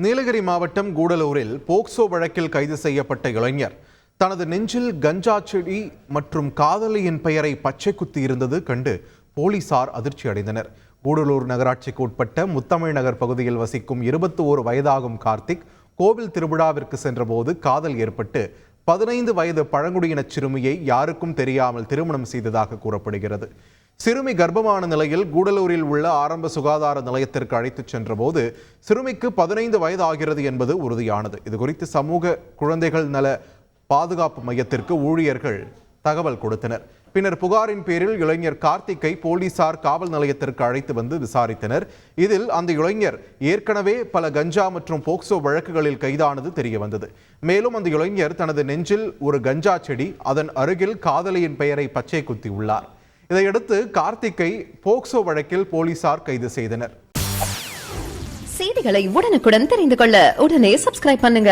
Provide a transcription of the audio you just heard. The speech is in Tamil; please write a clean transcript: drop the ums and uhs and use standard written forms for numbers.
நீலகிரி மாவட்டம் கூடலூரில் போக்சோ வழக்கில் கைது செய்யப்பட்ட இளைஞர் தனது நெஞ்சில் கஞ்சா செடி மற்றும் காதலியின் பெயரை பச்சை குத்தி இருந்தது கண்டு போலீசார் அதிர்ச்சி அடைந்தனர். கூடலூர் நகராட்சிக்கு உட்பட்ட முத்தமிழ் நகர் பகுதியில் வசிக்கும் 21 வயதாகும் கார்த்திக் கோவில் திருவிழாவிற்கு சென்றபோது காதல் ஏற்பட்டு 15 வயது பழங்குடியின சிறுமியை யாருக்கும் தெரியாமல் திருமணம் செய்ததாக கூறப்படுகிறது. சிறுமி கர்ப்பமான நிலையில் கூடலூரில் உள்ள ஆரம்ப சுகாதார நிலையத்திற்கு அழைத்துச் சென்றபோது சிறுமிக்கு 15 வயது ஆகிறது என்பது உறுதியானது. இதுகுறித்து சமூக குழந்தைகள் நல பாதுகாப்பு மையத்திற்கு ஊழியர்கள் தகவல் கொடுத்தனர். பின்னர் புகாரின் பேரில் இளைஞர் கார்த்திக்கை போலீசார் காவல் நிலையத்திற்கு அழைத்து வந்து விசாரித்தனர். இதில் அந்த இளைஞர் ஏற்கனவே பல கஞ்சா மற்றும் போக்சோ வழக்குகளில் கைதானது தெரிய வந்தது. மேலும் அந்த இளைஞர் தனது நெஞ்சில் ஒரு கஞ்சா செடி, அதன் அருகில் காதலியின் பெயரை பச்சை குத்தி உள்ளார். இதையடுத்து கார்த்திக்கை போக்சோ வழக்கில் போலீசார் கைது செய்தனர். செய்திகளை உடனுக்குடன் தெரிந்து கொள்ள உடனே சப்ஸ்கிரைப் பண்ணுங்க.